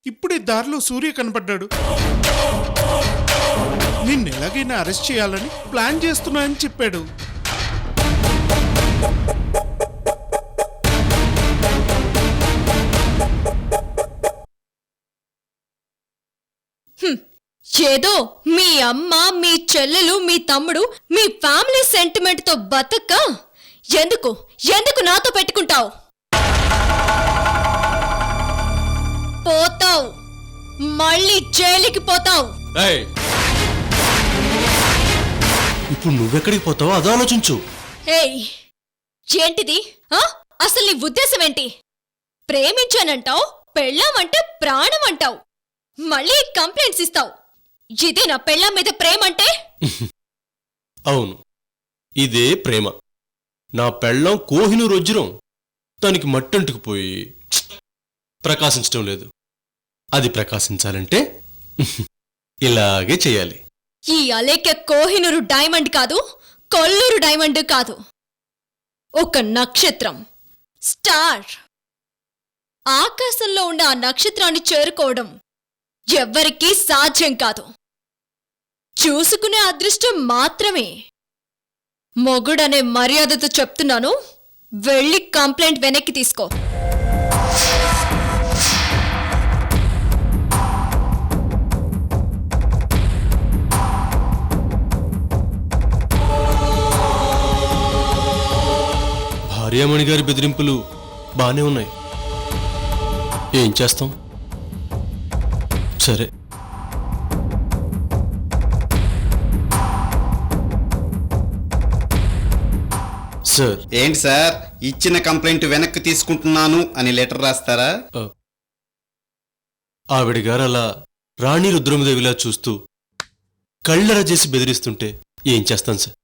ఇప్పుడే దారిలో సూర్య కనపడ్డాడు. నిన్ను ఎలాగైనా అరెస్ట్ చేయాలని ప్లాన్ చేస్తున్నా అని చెప్పాడు. ఏదో మీ అమ్మ, మీ చెల్లెలు, మీ తమ్ముడు, మీ ఫ్యామిలీ సెంటిమెంట్ తో బతక ఎందుకు ఎందుకు నాతో పెట్టుకుంటావు? పోతావు, మళ్ళీ జైలుకి పోతావు. ఇప్పుడు నువ్వెక్కడికి పోతావో అదో ఆలోచించు. ఏయ్, ఏంటిది? అసలు నీ ఉద్దేశం ఏంటి? ప్రేమించానంటావు, పెళ్ళామంటే ప్రాణం అంటావు, మళ్ళీ కంప్లైంట్స్ ఇస్తావు. ఇదే నా పెళ్ళాం మీద ప్రేమ అంటే? అవును, ఇదే ప్రేమ. నా పెళ్ళం కోహినూరు వజ్రం, దానికి మట్టంటుకు పోయి ప్రకాశించటం లేదు. అది ప్రకాశించాలంటే ఇలాగే చేయాలి. ఈ అలేఖ్య కోహినూరు డైమండ్ కాదు, కొల్లూరు డైమండ్ కాదు, ఒక నక్షత్రం, స్టార్. ఆకాశంలో ఉన్న ఆ నక్షత్రాన్ని చేరుకోవడం ఎవ్వరికీ సాధ్యం కాదు. చూసుకునే అదృష్టం మాత్రమే. మొగుడనే మర్యాదతో చెప్తున్నాను, వెళ్ళి కంప్లైంట్ వెనక్కి తీసుకో. భార్యామణి గారి బెదిరింపులు బానే ఉన్నాయి. ఏం చేస్తాం? సరే, సార్. ఏంటి సార్, ఇచ్చిన కంప్లైంట్ వెనక్కి తీసుకుంటున్నాను అని లెటర్ రాస్తారా? ఆవిడ గారు అలా రాణి రుద్రమదేవిలా చూస్తూ కళ్ళెరా చేసి బెదిరిస్తుంటే ఏం చేస్తాను సార్?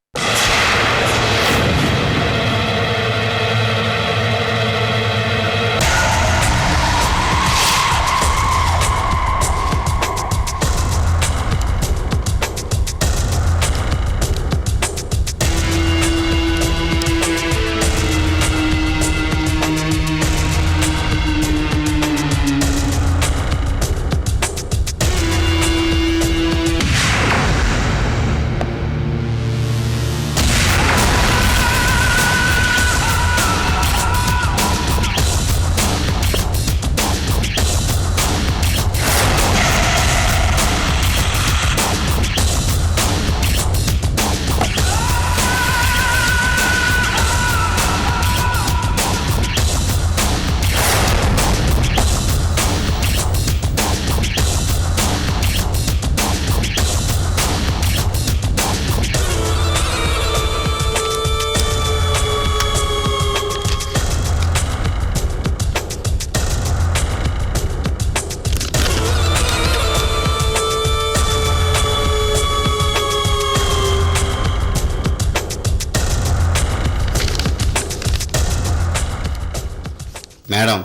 మేడం,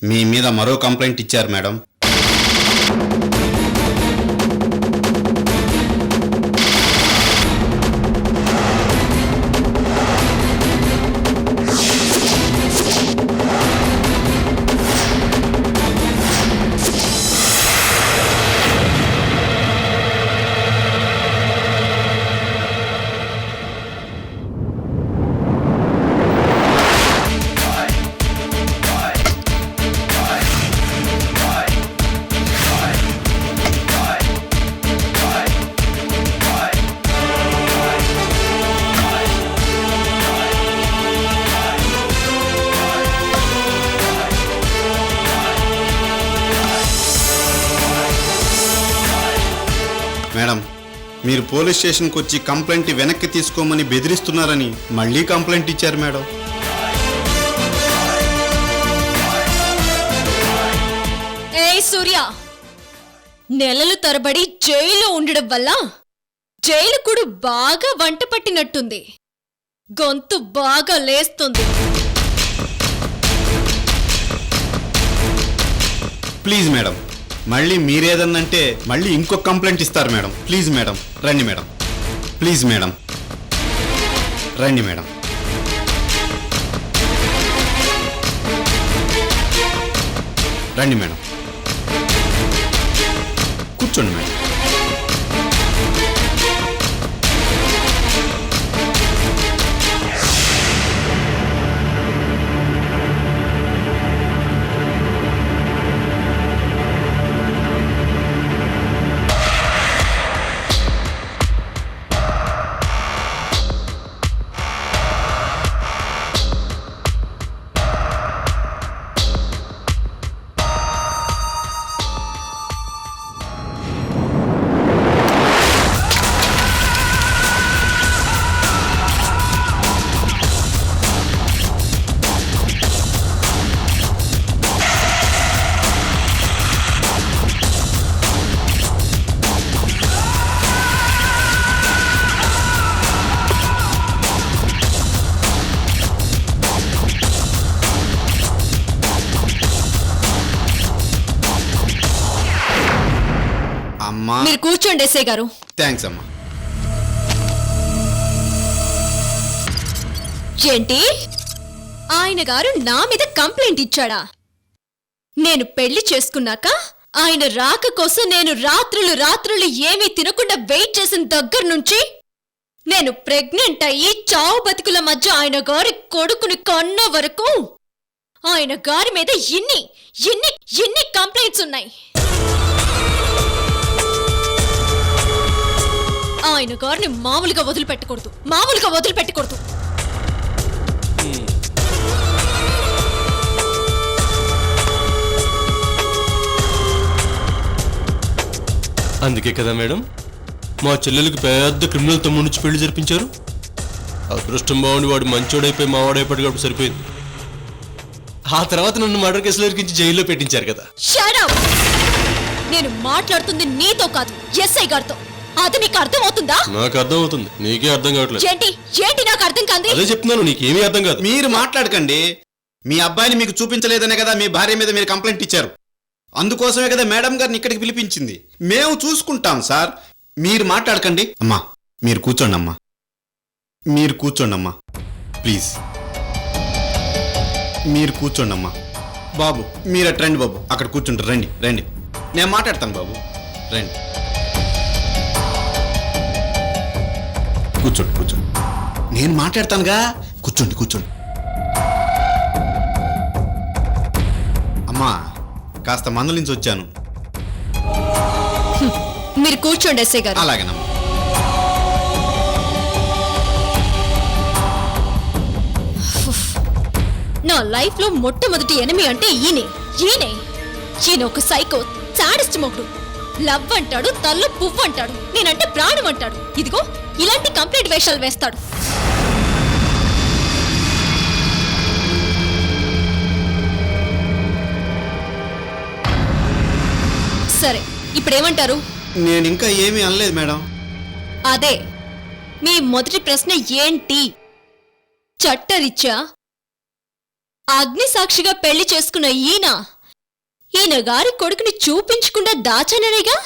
మీ మీద మరో కంప్లైంట్ ఇచ్చారు మేడం. మేడం, మీరు పోలీస్ స్టేషన్కి వచ్చి కంప్లైంట్ వెనక్కి తీసుకోమని బెదిరిస్తున్నారని మళ్ళీ కంప్లైంట్ ఇచ్చారు మేడం. ఏయ్ సూర్య, నెలలు తరబడి జైల్లో ఉండడం వల్ల జైలు కూడా బాగా వంట పట్టినట్టుంది. గొంతు బాగా లేస్తుంది. ప్లీజ్ మేడం, మళ్ళీ మీరేదన్నంటే మళ్ళీ ఇంకొక కంప్లైంట్ ఇస్తారు మేడం. ప్లీజ్ మేడం, రండి మేడం. ప్లీజ్ మేడం, రండి మేడం. రండి మేడం. కూర్చోండి మేడం. అమ్మా మీరు కూర్చోండి ఎస్ఐ గారు. థ్యాంక్స్ అమ్మా. ఏంటి ఆయన గారు నా మీద కంప్లైంట్ ఇచ్చాడా? నేను పెళ్లి చేసుకున్నాక ఆయన రాక కోసం నేను రాత్రులు ఏమీ తినకుండా వెయిట్ చేసిన దగ్గర నుంచి నేను ప్రెగ్నెంట్ అయ్యి చావు బతుకుల మధ్య ఆయన గారి కొడుకుని కన్న వరకు ఆయన గారి మీద ఎన్ని కంప్లైంట్స్ ఉన్నాయి. ఆయన గారిని మామూలుగా వదిలిపెట్టకూడదు. అందుకే కదా మేడం మా చెల్లెలకి పెద్ద క్రిమినల్ తమ్ముడి నుంచి పెళ్లి జరిపించారు. అదృష్టం బాగుండి వాడు మంచోడైపోయి మావాడైపోయాడు కాబట్టి సరిపోయింది. ఆ తర్వాత నన్ను మర్డర్ కేసులో ఇరికించి జైల్లో పెట్టించారు కదా. Shut up! నేను మాట్లాడుతుంది నీతో కాదు, ఎస్ఐ గారితో. అది నీకు అర్థమవుతుందా? నాకు అర్థం అవుతుంది, నీకే అర్థం కావట్లేదు. ఏంటి నాకు అర్థం కాదు? అదే చెప్తున్నాను, నీకేమీ అర్థం కాదు. మీరు మాట్లాడకండి. మీ అబ్బాయిని మీకు చూపించలేదనే కదా మీ భార్య మీద మీరు కంప్లైంట్ ఇచ్చారు. అందుకోసమే కదా మేడం గారిని ఇక్కడికి పిలిపించింది. మేము చూసుకుంటాం సార్, మీరు మాట్లాడకండి. అమ్మా మీరు కూర్చోండి అమ్మా, మీరు కూర్చోండి అమ్మా ప్లీజ్. మీరు కూర్చోండి అమ్మా. బాబు మీరు అటు రండి బాబు, అక్కడ కూర్చుంటారు. రండి రండి, నేను మాట్లాడతాను బాబు, రండి. కూర్చోండి, నేను మాట్లాడతానుగా. కూర్చోండి. అమ్మా కాస్త మందుల నుంచి వచ్చాను. మీరు కూర్చోండి ఎస్ఐ గారు. అలాగేనమ్మా. నా లైఫ్ లో మొట్టమొదటి ఎనిమి అంటే ఈయన ఒక సైకో సాడిస్ట్ మొగుడు. లవ్ అంటాడు, తల్లో పువ్వు అంటాడు, నేనంటే ప్రాణం అంటాడు. ఇదిగో ఇలాంటి కంప్లీట్ వేషాలు వేస్తాడు. సరే ఇప్పుడేమంటారు? నేను ఇంకా ఏమీ అనలేదు మేడం. అదే మీ మొదటి ప్రశ్న ఏంటి? చట్టరీత్యా అగ్ని సాక్షిగా పెళ్లి చేసుకున్న ఈయన గారి కొడుకుని చూపించకుండా దాచాననేగా?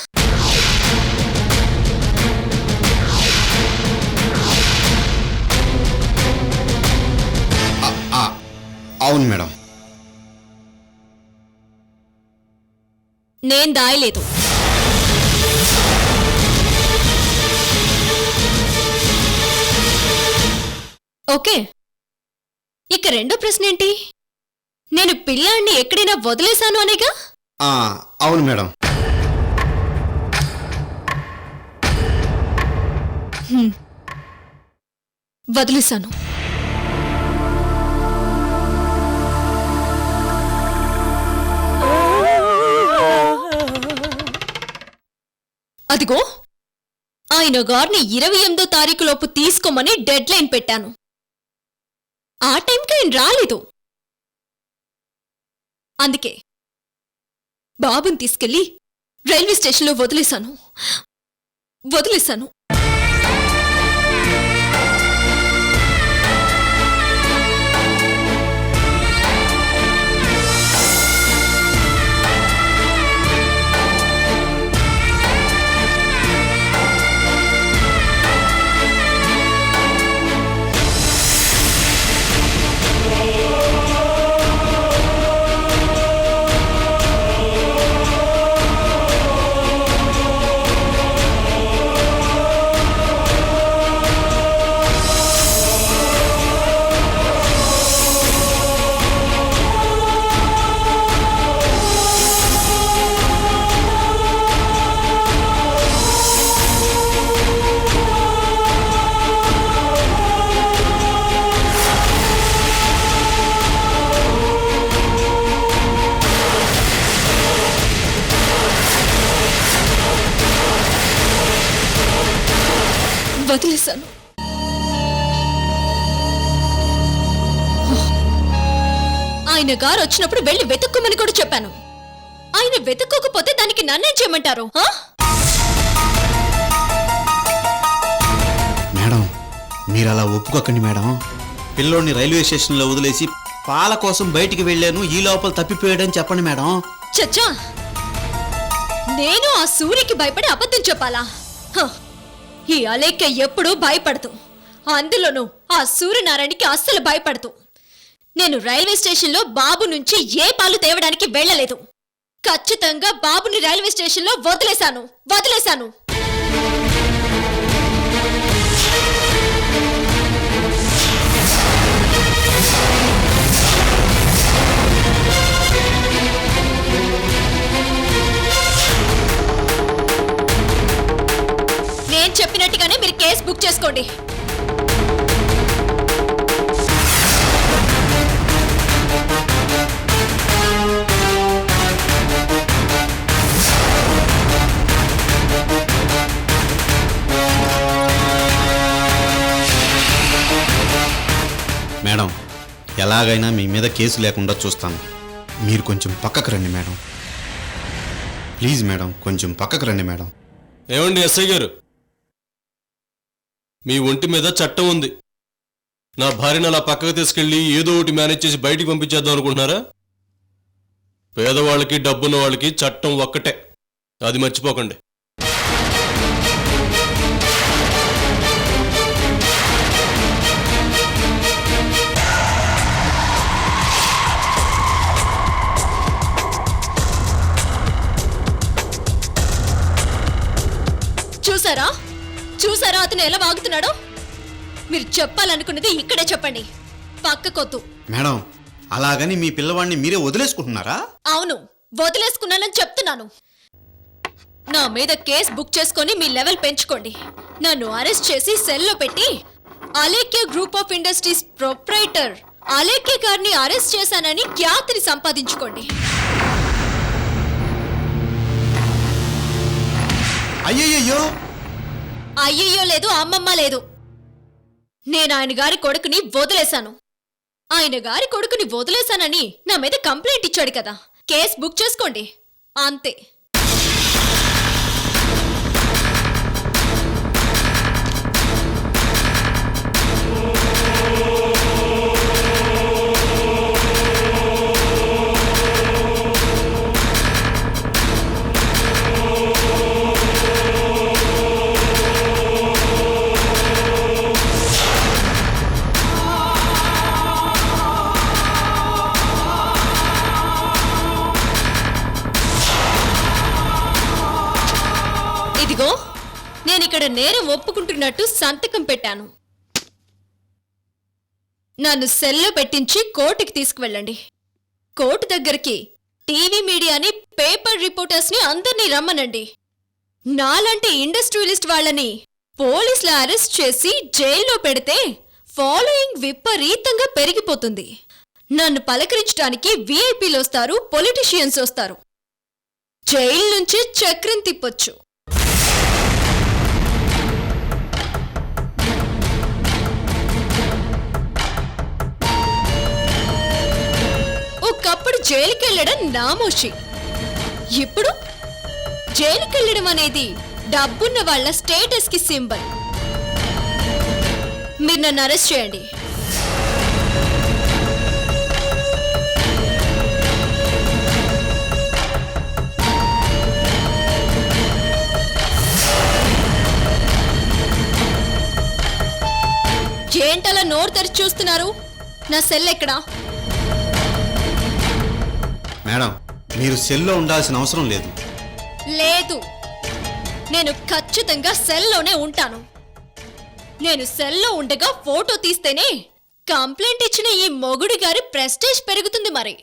అవును మేడం. నేను దాయలేదు. ఓకే, ఇక రెండో ప్రశ్న ఏంటి? నేను పిల్లాన్ని ఎక్కడైనా వదిలేశాను అనేగా? అవును మేడం. వదిలేశాను. అదిగో ఆయన గారిని 28వ తారీఖు లోపు తీసుకోమని డెడ్ లైన్ పెట్టాను. ఆ టైంకి ఆయన రాలేదు. అందుకే బాబుని తీసుకెళ్లి రైల్వే స్టేషన్లో వదిలేశాను. వదిలేశాను. ఆయన గారు వచ్చినప్పుడు వెళ్ళి వెతుక్కోమని కూడా చెప్పాను. ఆయన వెతుక్కోకపోతే దానికి నన్నేం చేయమంటారు? మేడం మీరు అలా ఒప్పుకోకండి మేడం. పిల్లోడిని రైల్వే స్టేషన్లో వదిలేసి పాల కోసం బయటికి వెళ్ళాను, ఈ లోపల తప్పిపోయాడని చెప్పండి మేడం. చచ్చా, నేను ఆ సూర్యకి భయపడి అబద్ధం చెప్పాలా? ఈ అలేఖ్య ఎప్పుడూ భయపడదు, అందులోనూ ఆ సూర్యనారాయణకి అస్సలు భయపడదు. నేను రైల్వే స్టేషన్లో బాబు నుంచి ఏ పాలు తేవడానికి వెళ్ళలేదు. ఖచ్చితంగా బాబుని రైల్వే స్టేషన్లో వదిలేశాను. నేను చెప్పినట్టుగానే మీరు కేసు బుక్ చేసుకోండి. మేడం ఎలాగైనా మీ మీద కేసు లేకుండా చూస్తాను. మీరు కొంచెం పక్కకు రండి మేడం. ప్లీజ్ మేడం, కొంచెం పక్కకు రండి మేడం. ఏమండి ఎస్ఐ గారు, మీ ఒంటి మీద చట్టం ఉంది. నా భార్యను అలా పక్కకు తీసుకెళ్ళి ఏదో ఒకటి మేనేజ్ చేసి బయటికి పంపించేద్దాం అనుకుంటున్నారా? పేదవాళ్ళకి డబ్బున్న వాళ్ళకి చట్టం ఒక్కటే, అది మర్చిపోకండి. చూసారా అతను ఎలా వాగుతున్నాడో? మీరు చెప్పాలనుకున్నది ఇక్కడే చెప్పండి, పక్కకొద్దు. మేడం అలాగని మీ పిల్లవాడిని మీరే వదిలేసుకుంటున్నారా? అవును, వదిలేసుకున్నానని చెప్తున్నాను. నా మీద కేసు బుక్ చేసుకొని మీ లెవెల్ పెంచుకోండి. నన్ను అరెస్ట్ చేసి సెల్లో పెట్టి Alekhya group of industries proprietor Alekhya గారిని అరెస్ట్ చేశానని ఖ్యాతిని సంపాదించుకోండి. అయ్యయ్యో, అయ్యయ్యో లేదు, అమ్మమ్మ లేదు. నేను ఆయన గారి కొడుకుని వదిలేశాను. ఆయన గారి కొడుకుని వదిలేశానని నా మీద కంప్లైంట్ ఇచ్చాడు కదా, కేసు బుక్ చేసుకోండి, అంతే. ఇదిగో, నేనిక్కడ నేరం ఒప్పుకుంటున్నట్టు సంతకం పెట్టాను. నన్ను సెల్లో పెట్టించి కోర్టుకి తీసుకువెళ్ళండి. కోర్టు దగ్గరికి టీవీ మీడియాని, పేపర్ రిపోర్టర్స్ని అందర్నీ రమ్మనండి. నాలాంటి ఇండస్ట్రియలిస్ట్ వాళ్ళని పోలీసులు అరెస్ట్ చేసి జైల్లో పెడితే ఫాలోయింగ్ విపరీతంగా పెరిగిపోతుంది. నన్ను పలకరించడానికి విఐపీలు వస్తారు, పొలిటీషియన్స్ వస్తారు. జైలు నుంచి చక్రం తిప్పొచ్చు. ఒకప్పుడు జైలుకెళ్ళడం నామోషి, ఇప్పుడు జైలుకెళ్ళడం అనేది డబ్బున్న వాళ్ళ స్టేటస్ కి సింబల్. మీరు నన్ను అరెస్ట్ చేయండి. ఏంటలా నోరు తెరిచి చూస్తున్నారు? నా సెల్ ఎక్కడా? మేడం మీరు సెల్లో ఉండాల్సిన అవసరం లేదు. లేదు, నేను ఖచ్చితంగా సెల్లోనే ఉంటాను. నేను సెల్లో ఉండగా ఫోటో తీస్తేనే కంప్లైంట్ ఇచ్చిన ఈ మొగుడి గారి ప్రెస్టేజ్ పెరుగుతుంది. మరి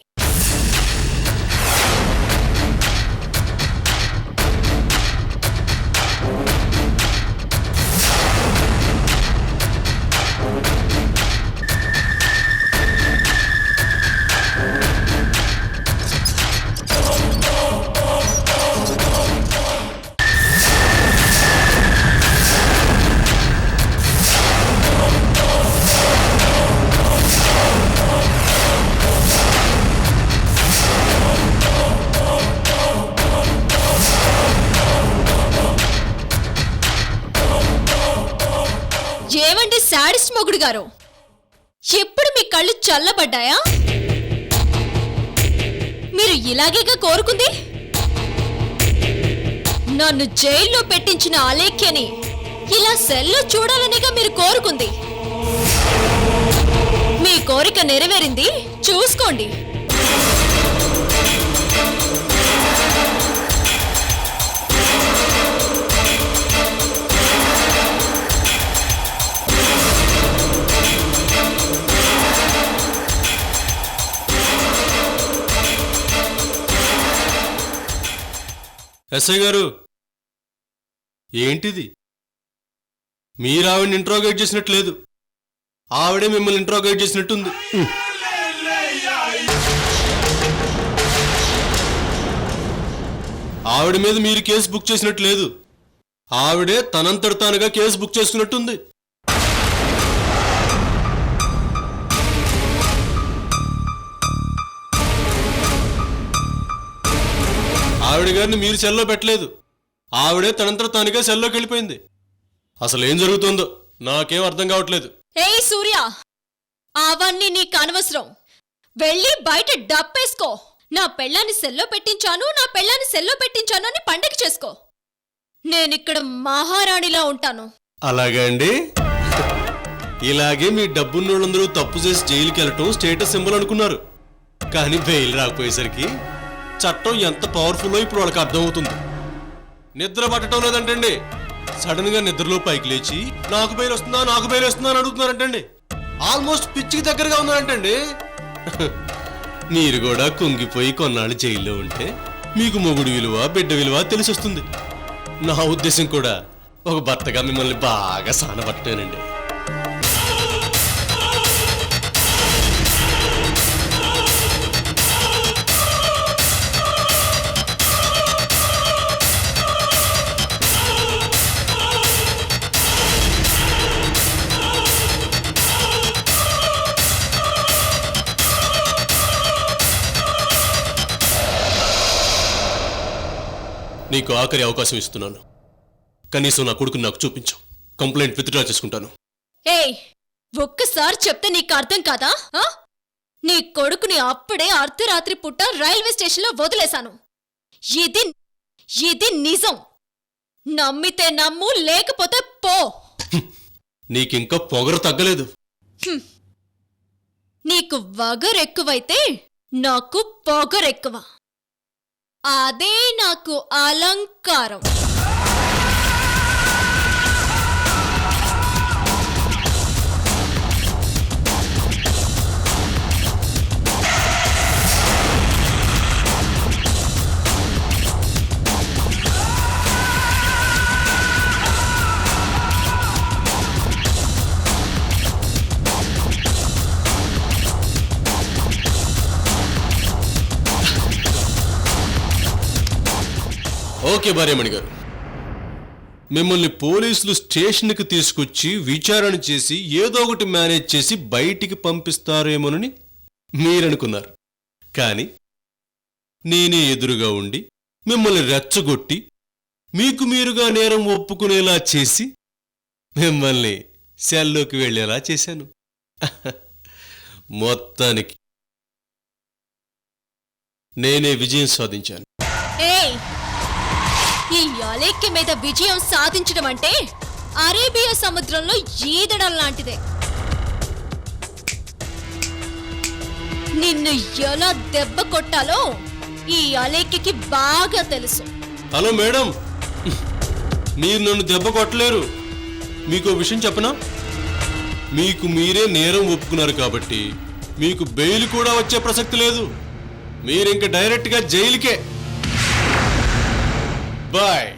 ఏంటండి శాడిస్ట్ మొగుడు గారు? ఎప్పుడు మీ కళ్ళు చల్లబడ్డాయా? మీరు ఇలాగేగా కోరుకుంది? నన్ను జైల్లో పెట్టించిన అలేఖ్యని ఇలా సెల్లో చూడాలనిగా మీరు కోరుకుంది. మీ కోరిక నెరవేరింది, చూసుకోండి. ఎస్ఐ గారు, ఏంటిది? మీరు ఆవిడని ఇంట్రోగేట్ చేసినట్లేదు, ఆవిడే మిమ్మల్ని ఇంట్రోగేట్ చేసినట్టుంది. ఆవిడ మీద మీరు కేసు బుక్ చేసినట్లేదు, ఆవిడే తనంతట తానుగా కేసు బుక్ చేసుకున్నట్టుంది. ఆవిడ గారిని మీరు సెల్లో పెట్టలేదు, ఆవిడే తనంతట తానుగా సెల్లోకి వెళ్ళిపోయింది. అసలు ఏం జరుగుతుందో నాకేం అర్థం కావట్లేదు. ఏయ్ సూర్య, అవన్నీ నీకు అనవసరం. వెళ్ళి బయట డప్పేసుకో. నా పెళ్ళాన్ని సెల్లో పెట్టించాను అని పండగ చేసుకో. నేనిక్కడ మహారాణిలా ఉంటాను. అలాగా అండి? ఇలాగే మీ డబ్బున్నోళ్ళందరూ తప్పు చేసి జైలుకి వెళ్ళటం స్టేటస్ సింబల్ అనుకున్నారు. కానీ బెయిల్ రాకపోయేసరికి చట్టం ఎంత పవర్ఫుల్లో ఇప్పుడు వాళ్ళకి అర్థమవుతుంది. నిద్ర పట్టడం లేదంటండి, సడన్ గా నిద్రలో పైకి లేచి నాకు బెయిల్ వస్తుందా అని అడుగుతున్నారంటండి. ఆల్మోస్ట్ పిచ్చికి దగ్గరగా ఉన్నారంటండి. మీరు కూడా కుంగిపోయి కొన్నాళ్ళు జైల్లో ఉంటే మీకు మొగుడు విలువ, బిడ్డ విలువ తెలిసొస్తుంది. నా ఉద్దేశం కూడా ఒక భర్తగా మిమ్మల్ని బాగా సానబట్టేనండి. నీకు ఆఖరి అవకాశం ఇస్తున్నాను. కనీసం నా కొడుకుని నాకు చూపించు, కంప్లైంట్ విత్డ్రా చేసుకుంటాను. ఏయ్, ఒక్కసారి చెప్తే నీకు అర్థం కాదా? నీ కొడుకుని అప్పుడే అర్ధరాత్రి పుట్ట రైల్వే స్టేషన్లో వదిలేశాను. ఇది నిజం. నమ్మితే నమ్ము, లేకపోతే పో. నీకింకా పొగరు తగ్గలేదు. నీకు వగరెక్కువైతే నాకు పొగరెక్కువ. అదే నాకు అలంకారం. ఓకే భార్యమణి గారు, మిమ్మల్ని పోలీసులు స్టేషన్కి తీసుకొచ్చి విచారణ చేసి ఏదో ఒకటి మేనేజ్ చేసి బయటికి పంపిస్తారేమోనని మీరనుకున్నారు. కానీ నేనే ఎదురుగా ఉండి మిమ్మల్ని రెచ్చగొట్టి మీకు మీరుగా నేరం ఒప్పుకునేలా చేసి మిమ్మల్ని సెల్లోకి వెళ్ళేలా చేశాను. మొత్తానికి నేనే విజయం సాధించాను. ఈ అలేఖ్య మీద విజయం సాధించడం అంటే అరేబియా సముద్రంలో ఈదడం లాంటిదే. నిన్ను ఎలా దెబ్బ కొట్టాలో ఈ అలేఖ్యకి బాగా తెలుసు. హలో మేడం, మీరు నన్ను దెబ్బ కొట్టలేరు. మీకు విషయం చెప్పనా? మీకు మీరే నేరం ఒప్పుకున్నారు కాబట్టి మీకు బెయిల్ కూడా వచ్చే ప్రసక్తి లేదు. మీరింక డైరెక్ట్గా జైలుకే. బాయ్.